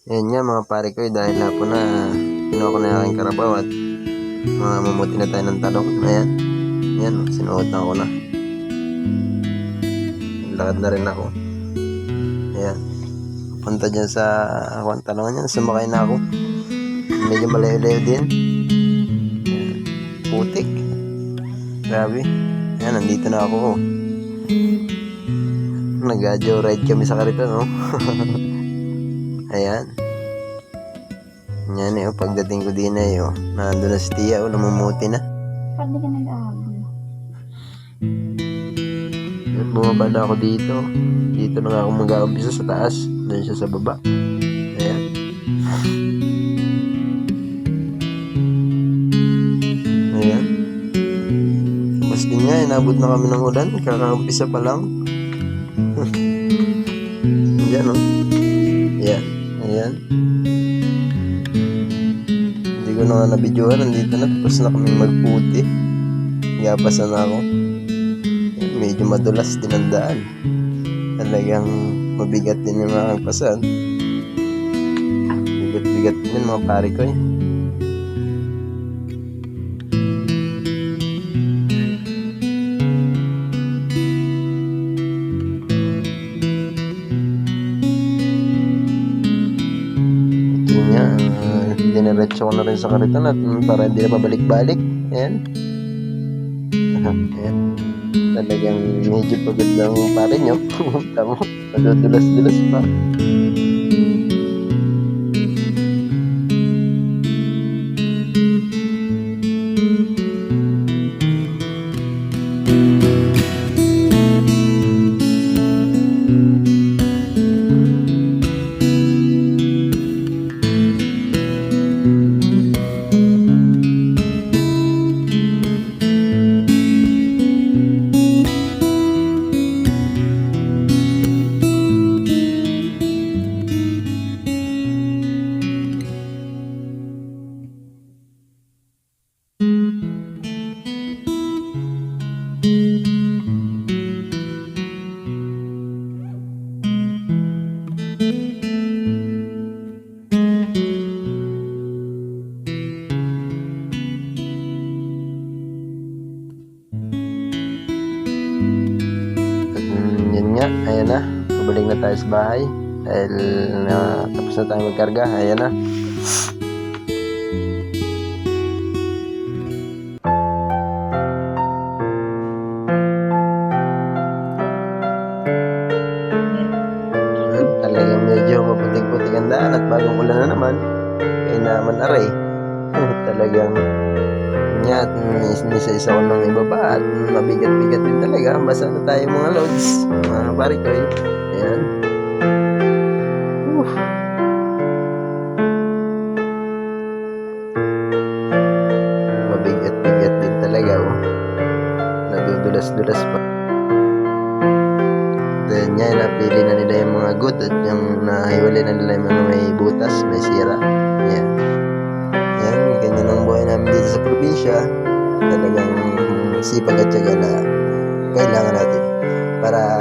Ayan nga mga pare ko, dahil hapon na kinuha ko na aking karabaw at mamuti na tayo ng talong. Ayan, ayan, sinuotan ko na. Lakad na rin ako. Ayan, punta dyan sa akong talongan yan, sumakay na ako. Medyo malayo-layo din. Ayan, putik. Grabe. Ayan, nandito na ako. Nag-joyride kami sa kariton, no? Ayan. Yan pagdating ko din nandun na si Tia, namumuti na. Pwede ka nag-ahabol. At bumaba na ako dito. Dito na nga ako mag-aumpisa sa taas. Doon siya sa baba. Ayan. Ayan. Mas din nga, inabot na kami ng ulan. Kakaumpisa pa lang. Ayan, no? Ayan. Ayan. Hindi ko na nga nabidyohan. Nandito na. Tapos na kami magputi. Yapasan na ako. Ayan, medyo madulas din ang daan. Talagang mabigat din yung mga pasan. Bigat-bigat din mga pare ko eh. Diniretso ko na rin sa kariton at para hindi na pabalik-balik. Ayan. Ayan. Talagang medyo pagod ng pare nyo. Tamo, madudulas-dulas pa. Yun nga, ayan na. Pabalik na tayo sa bahay. Dahil tapos na tayo magkarga. Ayan na. Talagang medyo maputik-putik ang daan at bagong ulan na naman. Kaya naman aray. Talagang at nisa-isa ko nang ibaba at mabigat-bigat din talaga. Basa na tayo mga loads, mga pare ko. Ayan. Mabigat-bigat din talaga. Nadudulas-dulas pa. Then yan, napili na nila yung mga good at yung nahiwalay na nila yung mga may butas, may sira. Ayan. Yan, ganyan ang buhay namin dito sa probinsya. Talagang sipag at tiyaga na kailangan natin para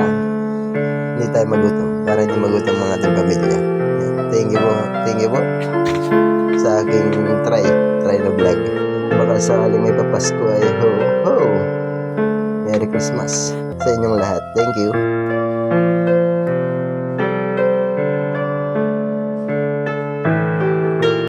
hindi tayo magutom, para hindi magutom mga ating pamilya. Yan. Thank you po sa aking try na vlog. Baka sakaling may papasko ay ho Merry Christmas sa inyong lahat. Thank you.